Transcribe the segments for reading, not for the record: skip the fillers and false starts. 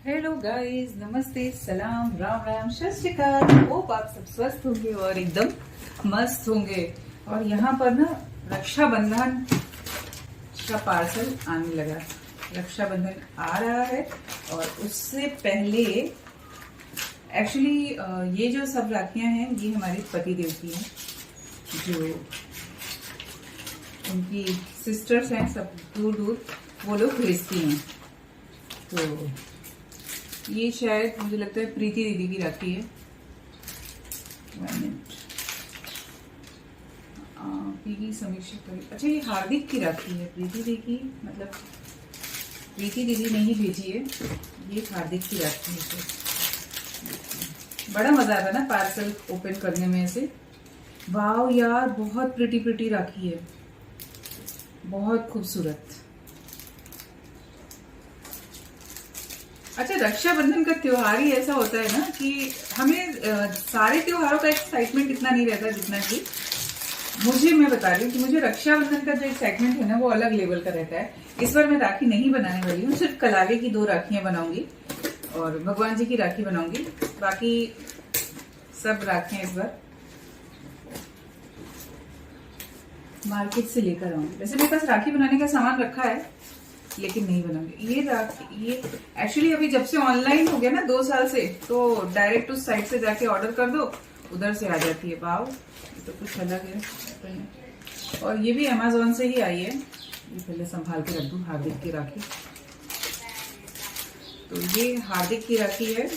Hello guys, नमस्ते, सलाम, राम राम, सत श्री अकाल। होप आप सब स्वस्थ होंगे और एकदम मस्त होंगे। और यहाँ पर ना रक्षाबंधन का पार्सल आने लगा। रक्षाबंधन आ रहा है और उससे पहले एक्चुअली ये जो सब राखियां हैं ये हमारे पतिदेव की हैं, जो उनकी सिस्टर्स हैं, सब दूर दूर वो लोग भेजती हैं। तो ये शायद मुझे लगता है प्रीति दीदी की राखी है। की समीक्षा करी। अच्छा, ये हार्दिक की राखी है, प्रीति दीदी की मतलब प्रीति दीदी नहीं भेजी है, ये हार्दिक की राखी है। तो बड़ा मजा आता है ना पार्सल ओपन करने में ऐसे। वाह यार, बहुत प्रिटी प्रिटी राखी है, बहुत खूबसूरत। अच्छा, रक्षाबंधन का त्योहार ही ऐसा होता है ना कि हमें सारे त्योहारों का एक्साइटमेंट इतना नहीं रहता जितना कि मैं बता रही हूँ कि मुझे रक्षाबंधन का जो एक्साइटमेंट है ना वो अलग लेवल का रहता है। इस बार मैं राखी नहीं बनाने वाली हूँ, सिर्फ कलावे की 2 राखियां बनाऊंगी और भगवान जी की राखी बनाऊंगी। बाकी सब राखियां इस बार मार्केट से लेकर आऊंगी। वैसे मेरे पास राखी बनाने का सामान रखा है लेकिन नहीं बनाऊंगी। ये एक्चुअली अभी जब से ऑनलाइन हो गया ना 2 साल से, तो डायरेक्ट उस साइट से जाके ऑर्डर कर दो, उधर से आ जाती है। वाव, ये तो कुछ अलग है। और ये भी अमेज़न से ही आई है। ये पहले संभाल के रख दूं। हार्दिक की राखी, तो ये हार्दिक की राखी है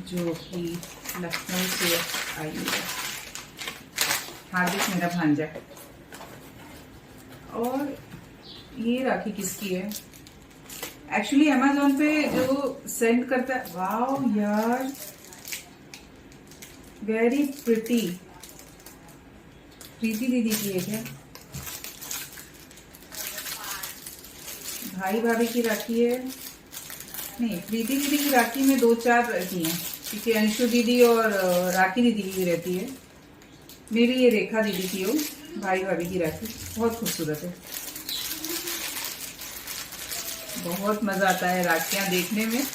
जो कि लखनऊ से आई है। हार्दिक मेरा भांजा। और ये राखी किसकी है? एक्चुअली अमेज़न पे जो सेंड करता है, वाव यार, वेरी प्रिटी। प्रीति दीदी की है क्या? भाई भाभी की राखी है? नहीं, प्रीति दीदी की राखी में 2-4 रहती हैं, क्योंकि अंशु दीदी और राखी दीदी की रहती है। मेरी ये रेखा दीदी की हो, भाई भाभी की राखी बहुत खूबसूरत है। बहुत मजा आता है राखियां देखने में।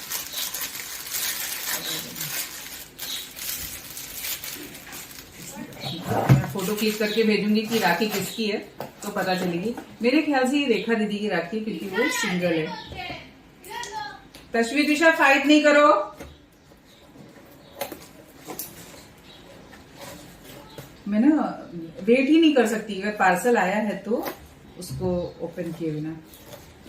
मैं फोटो क्लिक करके भेजूंगी कि राखी किसकी है तो पता चलेगी। मेरे ख्याल से ये रेखा दीदी की राखी है, क्योंकि वो सिंगल है। तश्वी दिशा, फाइट नहीं करो। मैं ना वेट ही नहीं कर सकती, अगर पार्सल आया है तो उसको ओपन किए बिना।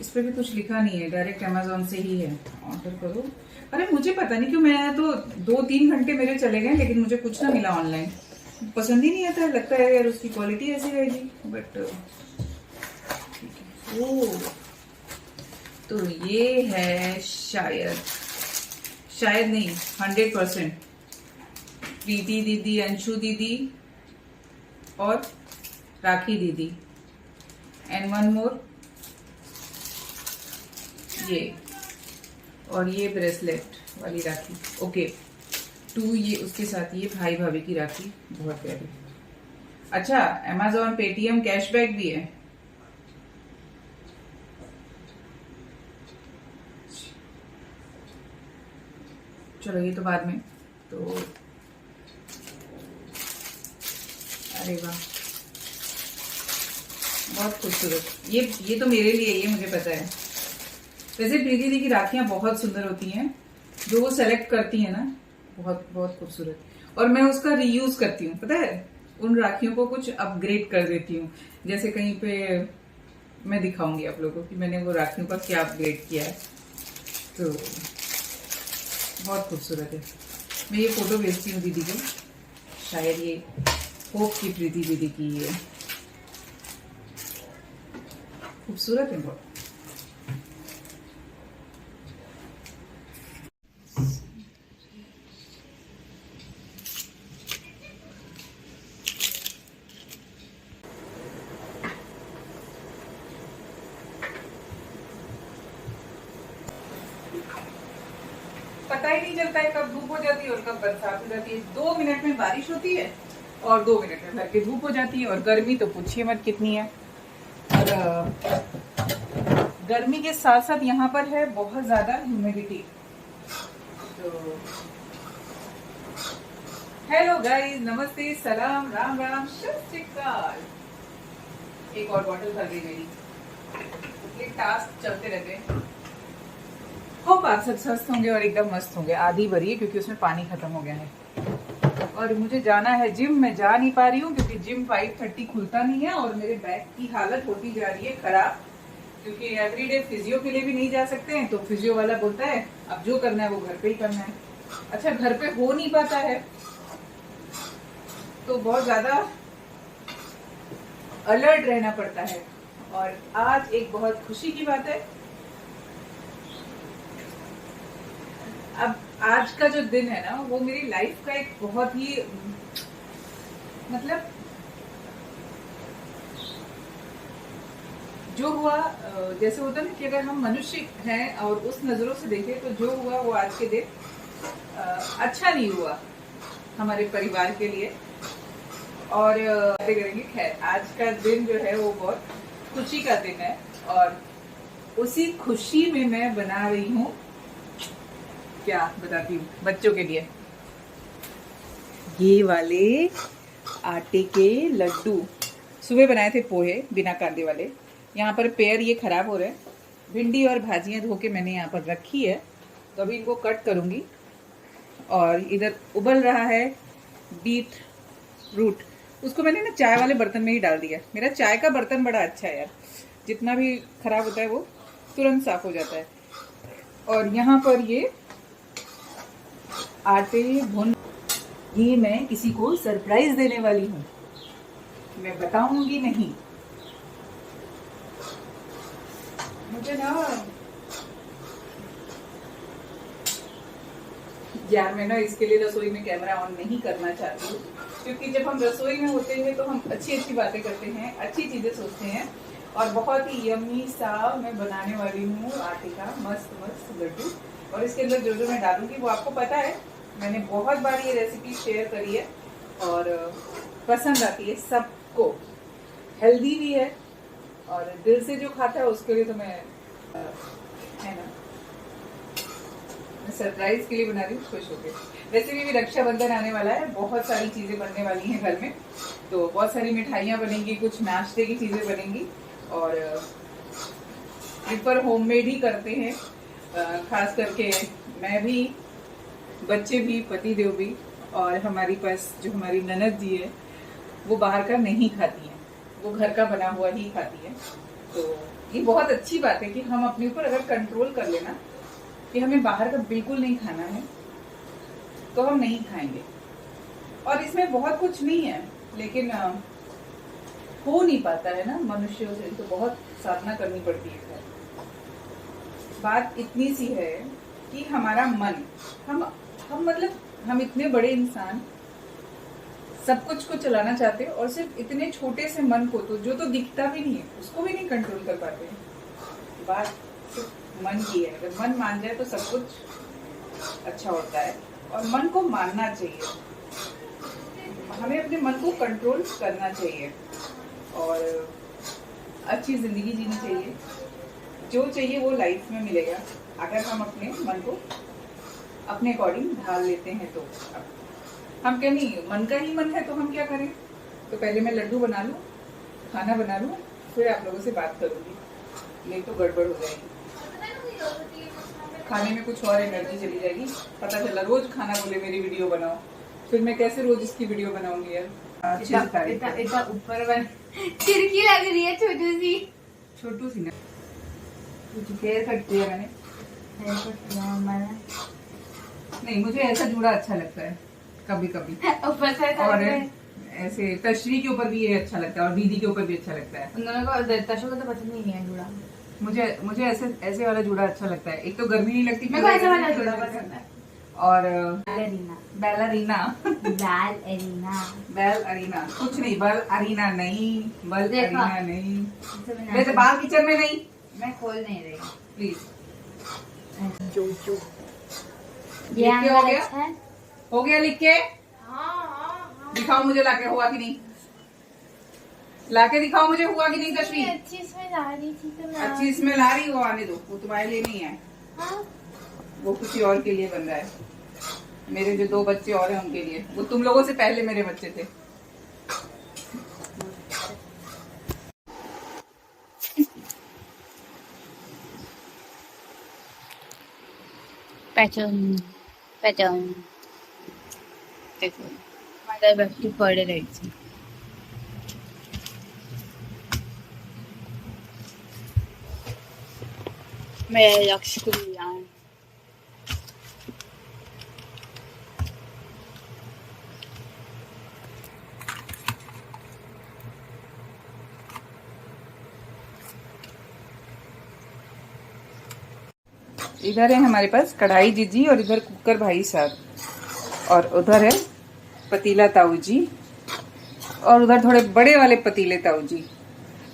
इस पे भी कुछ लिखा नहीं है, डायरेक्ट अमेज़न से ही है, ऑर्डर करो। अरे मुझे पता नहीं क्यों, मैं तो 2-3 घंटे मेरे चले गए लेकिन मुझे कुछ ना मिला ऑनलाइन। पसंद ही नहीं आता, लगता है यार उसकी क्वालिटी ऐसी रहेगी। बट ओ, तो ये है शायद नहीं, 100% प्रीति दीदी, अंशु दीदी और राखी दीदी। एंड 1 मोर, ये और ये ब्रेसलेट वाली राखी। ओके, 2 ये उसके साथ ये भाई भाभी की राखी, बहुत प्यारी। अच्छा, अमेज़न पेटीएम कैशबैक भी है। चलो ये तो बाद में। तो अरे वाह, बहुत खूबसूरत। ये तो मेरे लिए, ये मुझे पता है। वैसे प्रीति दी की राखियां बहुत सुंदर होती हैं, जो वो सेलेक्ट करती है ना, बहुत बहुत खूबसूरत। और मैं उसका रीयूज करती हूँ, पता है, उन राखियों को कुछ अपग्रेड कर देती हूँ। जैसे कहीं पे मैं दिखाऊंगी आप लोगों को कि मैंने वो राखियों का क्या अपग्रेड किया है। तो बहुत खूबसूरत है। मैं ये फोटो भेजती हूँ दीदी को, शायद ये होप की प्रीति दीदी की है। खूबसूरत है बहुत। पता ही नहीं चलता है कब धूप हो जाती है और कब बरसात हो जाती है। 2 मिनट में बारिश होती है और 2 मिनट में भर के धूप हो जाती है। और गर्मी तो पूछिए मत कितनी है। और गर्मी के साथ साथ यहाँ पर है बहुत ज्यादा ह्यूमिडिटी। तो हेलो गाइस, नमस्ते, सलाम, राम राम, सत श्री अकाल। एक और बॉटल भर गई मेरी। ये टास्क चलते रहते हैं। होप आप सब स्वस्थ होंगे और एकदम मस्त होंगे। आधी भरी है क्योंकि उसमें पानी खत्म हो गया है। और मुझे जाना है जिम। मैं जा नहीं पा रही हूँ क्योंकि जिम 5:30 खुलता नहीं है और मेरे बैक की हालत होती जा रही है खराब, क्योंकि एवरीडे फिजियो के लिए भी नहीं जा सकते हैं। तो फिजियो वाला बोलता है अब जो करना है वो घर पे ही करना है। अच्छा, घर पे हो नहीं पाता है तो बहुत ज्यादा अलर्ट रहना पड़ता है। और आज एक बहुत खुशी की बात है। अब आज का जो दिन है ना, वो मेरी लाइफ का एक बहुत ही मतलब जो हुआ, जैसे होता है ना कि अगर हम मनुष्य हैं और उस नजरों से देखें तो जो हुआ वो आज के दिन अच्छा नहीं हुआ हमारे परिवार के लिए। और करेंगे। खैर, आज का दिन जो है वो बहुत खुशी का दिन है और उसी खुशी में मैं बना रही हूँ, क्या बताती हूँ, बच्चों के लिए ये वाले आटे के लड्डू। सुबह बनाए थे पोहे बिना कांदे वाले। यहाँ पर पैर ये खराब हो रहे हैं। भिंडी और भाजियां धो के मैंने यहाँ पर रखी है, तो अभी इनको कट करूंगी। और इधर उबल रहा है बीट रूट। उसको मैंने ना चाय वाले बर्तन में ही डाल दिया। मेरा चाय का बर्तन बड़ा अच्छा है यार, जितना भी खराब होता है वो तुरंत साफ हो जाता है। और यहाँ पर ये आटे भून, ये मैं किसी को सरप्राइज देने वाली हूँ, मैं बताऊंगी नहीं। मुझे ना यार, मैं ना इसके लिए रसोई में कैमरा ऑन नहीं करना चाहती हूँ, क्योंकि जब हम रसोई में होते हैं तो हम अच्छी अच्छी बातें करते हैं, अच्छी चीजें सोचते हैं। और बहुत ही यम्मी सा मैं बनाने वाली हूँ आटे का मस्त मस्त लड्डू। और इसके अंदर जो जो मैं डालूंगी वो आपको पता है, मैंने बहुत बार ये रेसिपी शेयर करी है और पसंद आती है सबको। हेल्दी भी है और दिल से जो खाता है उसके लिए तो मैं है ना, मैं सरप्राइज के लिए बना रही हूँ, खुश होके। वैसे भी रक्षाबंधन आने वाला है, बहुत सारी चीजें बनने वाली हैं घर में। तो बहुत सारी मिठाइयाँ बनेंगी, कुछ नाश्ते की चीजें बनेंगी और इस पर होममेड ही करते हैं। खास करके मैं भी, बच्चे भी, पति देव भी। और हमारी पास जो हमारी ननद जी है वो बाहर का नहीं खाती है, वो घर का बना हुआ ही खाती है। तो ये बहुत अच्छी बात है कि हम अपने ऊपर अगर कंट्रोल कर लेना कि हमें बाहर का बिल्कुल नहीं खाना है तो हम नहीं खाएंगे। और इसमें बहुत कुछ नहीं है, लेकिन हो नहीं पाता है ना मनुष्यों से, तो बहुत साधना करनी पड़ती है। बात इतनी सी है कि हमारा मन, हम मतलब हम इतने बड़े इंसान सब कुछ को चलाना चाहते हैं और सिर्फ इतने छोटे से मन को, तो जो तो दिखता भी नहीं है उसको भी नहीं कंट्रोल कर पाते हैं। बात सिर्फ मन की है। अगर मन मान जाए तो सब कुछ अच्छा होता है और मन को मानना चाहिए। हमें अपने मन को कंट्रोल करना चाहिए और अच्छी जिंदगी जीनी चाहिए। जो चाहिए वो लाइफ में मिलेगा अगर हम अपने मन को अपने अकॉर्डिंग ढाल लेते हैं। तो हम क्या नहीं, मन का ही मन है तो हम क्या करें। तो पहले मैं लड्डू बना लूं, खाना बना लूं, फिर आप लोगों से बात करूंगी, नहीं तो गड़बड़ हो जाएगी। खाने में कुछ और एनर्जी चली जाएगी। पता चला रोज खाना बोले मेरी वीडियो बनाओ, फिर मैं कैसे रोज इसकी वीडियो बनाऊंगी यार। इतना ऊपर खिड़की लग रही है छोटी सी ना। हेयर कट किया मैंने, नहीं मुझे ऐसा जूड़ा अच्छा लगता है कभी कभी। ऊपर से और ऐसे तशरी के ऊपर भी ये अच्छा लगता है और दीदी के ऊपर भी अच्छा लगता है। उन दोनों को तशो को तो पसंद नहीं है जूड़ा। मुझे ऐसे वाला जूड़ा अच्छा लगता है। एक तो गर्मी नहीं लगती, मेरे को ऐसा वाला जूड़ा पसंद है। और बैलरीना कुछ नहीं, बल अरीना नहीं, बल अरीना नहीं। वैसे बाल किचन में नहीं, मैं खोल नहीं रही प्लीज। ये हो गया अच्छा है? हो गया लिख के हाँ। दिखाओ मुझे लाके, हुआ कि नहीं। लाके दिखाओ मुझे हुआ कि नहीं तस्वीर। अच्छी स्मेल आ रही थी तो मैं अच्छी स्मेल आ रही हो, आने दो, वो तुम्हारे लिए नहीं है, हाँ? वो किसी और के लिए बन रहा है। मेरे जो 2 बच्चे और हैं उनके लिए, वो तुम लोगों से पहले मेरे बच्चे थे। पैटर्न पैटर्न देखो हमारा व्यक्ति पड़े रही थी। मेरे लक्ष्य को लिया इधर है हमारे पास कढ़ाई जीजी और इधर कुकर भाई साहब, और उधर है पतीला ताऊ जी, और उधर थोड़े बड़े वाले पतीले ताऊ जी।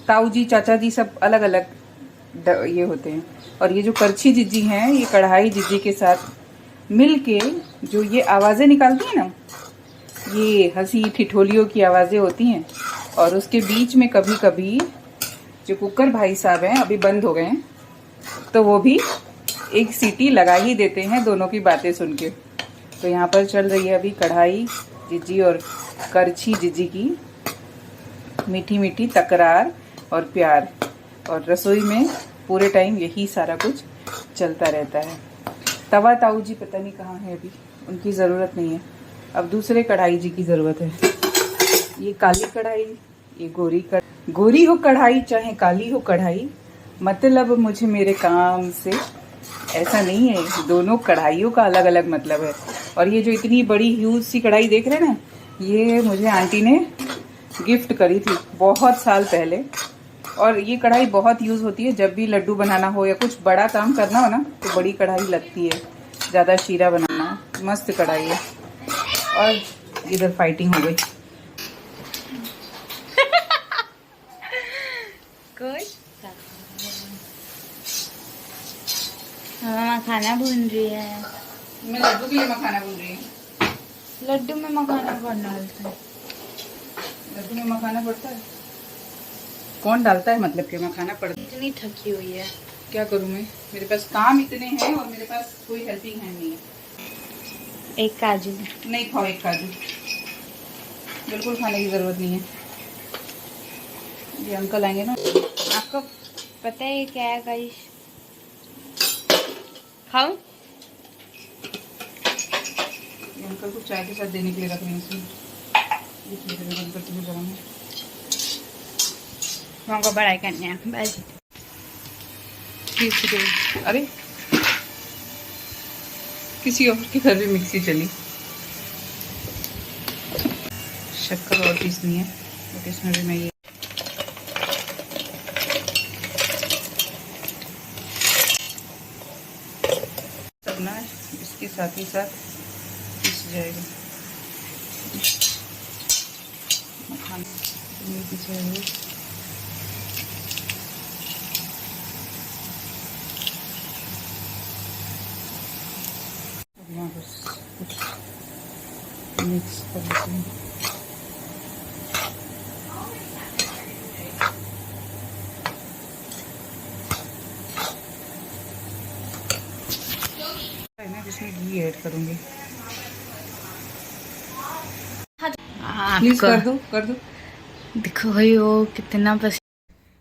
ताऊ जी चाचा जी सब अलग अलग ये होते हैं। और ये जो करछी जीजी हैं, ये कढ़ाई जीजी के साथ मिलके जो ये आवाजें निकालती हैं ना, ये हंसी ठिठोलियों की आवाजें होती हैं। और उसके बीच में कभी कभी जो कुकर भाई साहब हैं, अभी बंद हो गए हैं, तो वो भी एक सीटी लगा ही देते हैं दोनों की बातें सुन के। तो यहाँ पर चल रही है अभी कढ़ाई जीजी और करछी जीजी की मीठी मीठी तकरार और प्यार, और रसोई में पूरे टाइम यही सारा कुछ चलता रहता है। तवा ताऊ जी पता नहीं कहाँ है अभी, उनकी ज़रूरत नहीं है, अब दूसरे कढ़ाई जी की ज़रूरत है। ये काली कढ़ाई, ये गोरी हो कढ़ाई चाहे काली हो कढ़ाई, मतलब मुझे मेरे काम से ऐसा नहीं है, दोनों कढ़ाइयों का अलग अलग मतलब है। और ये जो इतनी बड़ी ह्यूज सी कढ़ाई देख रहे हैं ना, ये मुझे आंटी ने गिफ्ट करी थी बहुत साल पहले। और ये कढ़ाई बहुत यूज़ होती है, जब भी लड्डू बनाना हो या कुछ बड़ा काम करना हो ना, तो बड़ी कढ़ाई लगती है, ज़्यादा शीरा बनाना हो, मस्त कढ़ाई है। और इधर फाइटिंग हो गई। मामा खाना भून रही है। मैं लड्डू के लिए मखाना भून रही हूँ। लड्डू में मखाना कौन डालता है? लड्डू में मखाना पड़ता है? कौन डालता है, मतलब कि मखाना पड़ता है। इतनी थकी हुई है, क्या करूँ मैं, मेरे पास काम इतने हैं और मेरे पास कोई हेल्पिंग हैंड नहीं है। एक काजू नहीं खाओ, एक काजू बिल्कुल खाने की जरूरत नहीं है। ये अंकल आएंगे ना। आपको पता है ये क्या है गाइस? खाओ। ये अंकल को चाय के साथ देने के लिए रख रही हूँ इसमें। ये थोड़ी देर बंद करते हुए गरम है। हमको बड़ाई करने हैं बस। अरे किसी और के घर भी मिक्सी चली, शक्कर और पीसनी है, तो इसमें भी मैं ये सब ना इसके साथ ही साथ पीस जाएगा। मखाना पीछे हुए मिक्स कर देते हैं। इसमें घी ऐड करूंगी, प्लीज कर दो। देखो भाई वो कितना पसंद।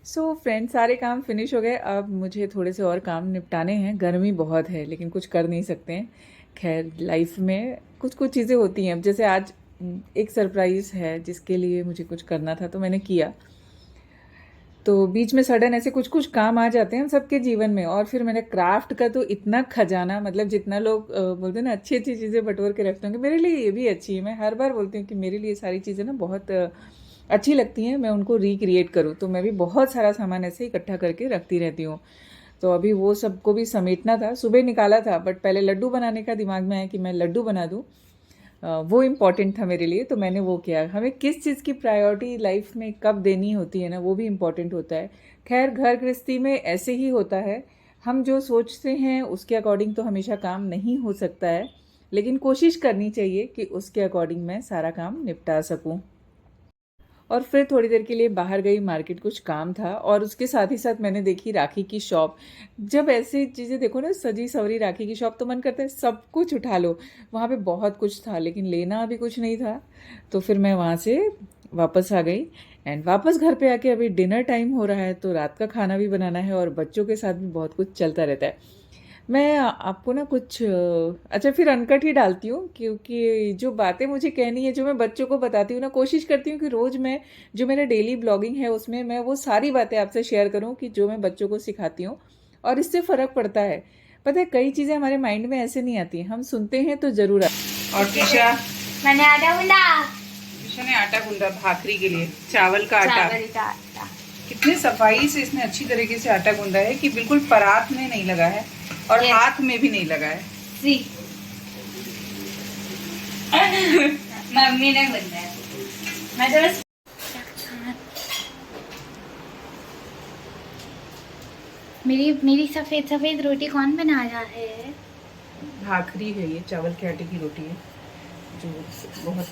सो फ्रेंड्स, सारे काम फिनिश हो गए। अब मुझे थोड़े से और काम निपटाने हैं। गर्मी बहुत है लेकिन कुछ कर नहीं सकते हैं। खैर, लाइफ में कुछ कुछ चीज़ें होती हैं। अब जैसे आज एक सरप्राइज़ है जिसके लिए मुझे कुछ करना था, तो मैंने किया। तो बीच में सडन ऐसे कुछ कुछ काम आ जाते हैं हम सबके जीवन में। और फिर मैंने क्राफ्ट का तो इतना खजाना, मतलब जितना लोग बोलते हैं ना अच्छी अच्छी चीज़ें बटोर के रखते होंगे, मेरे लिए ये भी अच्छी है। मैं हर बार बोलती हूँ कि मेरे लिए सारी चीज़ें ना बहुत अच्छी लगती हैं, मैं उनको रिक्रिएट करूँ। तो मैं भी बहुत सारा सामान ऐसे इकट्ठा करके रखती रहती हूँ। तो अभी वो सबको भी समेटना था, सुबह निकाला था, बट पहले लड्डू बनाने का दिमाग में आया कि मैं लड्डू बना दूँ। वो इम्पॉर्टेंट था मेरे लिए, तो मैंने वो किया। हमें किस चीज़ की प्रायोरिटी लाइफ में कब देनी होती है ना, वो भी इम्पॉर्टेंट होता है। खैर, घर गृहस्थी में ऐसे ही होता है, हम जो सोचते हैं उसके अकॉर्डिंग तो हमेशा काम नहीं हो सकता है, लेकिन कोशिश करनी चाहिए कि उसके अकॉर्डिंग मैं सारा काम निपटा सकूं। और फिर थोड़ी देर के लिए बाहर गई, मार्केट कुछ काम था, और उसके साथ ही साथ मैंने देखी राखी की शॉप। जब ऐसी चीज़ें देखो ना, सजी सवरी राखी की शॉप, तो मन करता है सब कुछ उठा लो। वहाँ पे बहुत कुछ था लेकिन लेना अभी कुछ नहीं था, तो फिर मैं वहाँ से वापस आ गई। एंड वापस घर पे आके अभी डिनर टाइम हो रहा है, तो रात का खाना भी बनाना है और बच्चों के साथ भी बहुत कुछ चलता रहता है। मैं आपको ना कुछ अच्छा फिर अनकट ही डालती हूँ, क्योंकि जो बातें मुझे कहनी है, जो मैं बच्चों को बताती हूँ ना, कोशिश करती हूँ कि रोज़ मैं जो मेरा डेली ब्लॉगिंग है उसमें मैं वो सारी बातें आपसे शेयर करूँ कि जो मैं बच्चों को सिखाती हूँ, और इससे फ़र्क पड़ता है। पता है, कई चीज़ें हमारे माइंड में ऐसे नहीं आती, हम सुनते हैं तो ज़रूर और टीशा मैंने आटा गूंदा। टीशा ने आटा गूंदा भाखरी के लिए, चावल का आटा। चावल का आटा। कितने सफाई से इसने अच्छी तरीके से आटा गूंदा है कि बिल्कुल परात में नहीं लगा है और Yes. हाथ में भी नहीं लगा है। सी मम्मी ने गूंदा है। मैं तो बस मेरी सफेद सफेद रोटी कौन बना रहा है? भाखरी है ये, चावल के आटे की रोटी है जो बहुत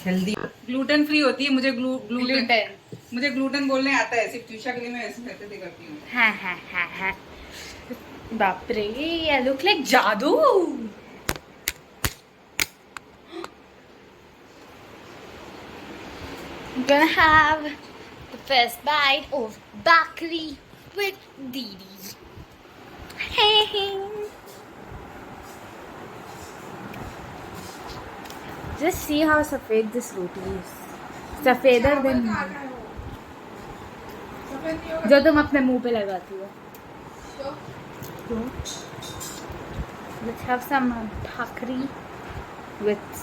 हेल्दी, ग्लूटेन फ्री होती है। मुझे ग्लूटेन बोलने आता है, सिर्फ ट्यूशा के लिए मैं ऐसे कहते करती हूँ। हाँ। बाप रे, I look like जादू। I'm gonna have the first bite of bakri with Didi. Hey. Just see how सफेद this roti is. सफेदर than जो तुम अपने मुंह पे लगाती हो। Let's have some bhakri with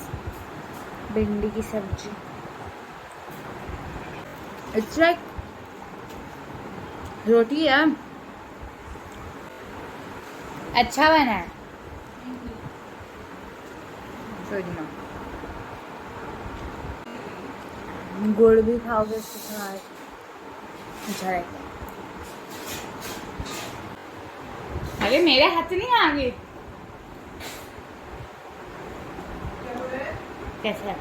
भिंडी की सब्जी. It's like रोटी है, अच्छा बना है। गुड़ भी खाओगे इसके साथ, अच्छा रहेगा। अरे मेरे हाथ नहीं आगे कैसे है?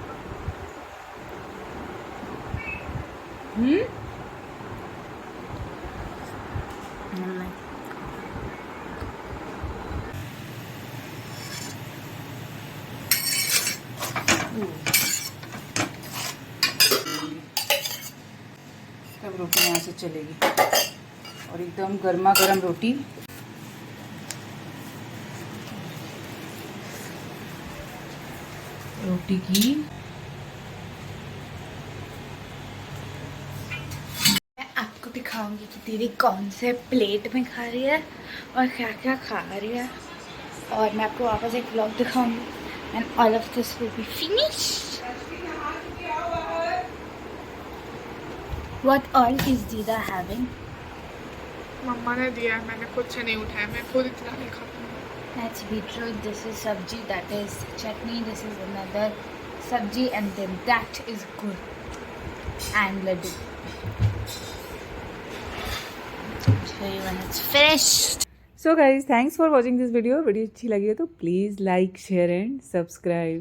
तब रोटी यहाँ से चलेगी, और एकदम गर्मा गर्म रोटी। रोटी की मैं आपको दिखाऊंगी कि दीदी कौन से प्लेट में खा रही है और क्या क्या खा रही है, और मैं आपको वापस एक व्लॉग दिखाऊंगी and all of this will be finished. What all is Dida having? मम्मा ने दिया है, मैंने खुद से नहीं उठाया, मैं खुद इतना नहीं खाता। That's beetroot, this is sabji, that is chutney, this is another sabji, and then that is gur and laddu. Show you when it's finished. So guys, thanks for watching this video. Video अच्छी लगी है तो please like, share and subscribe.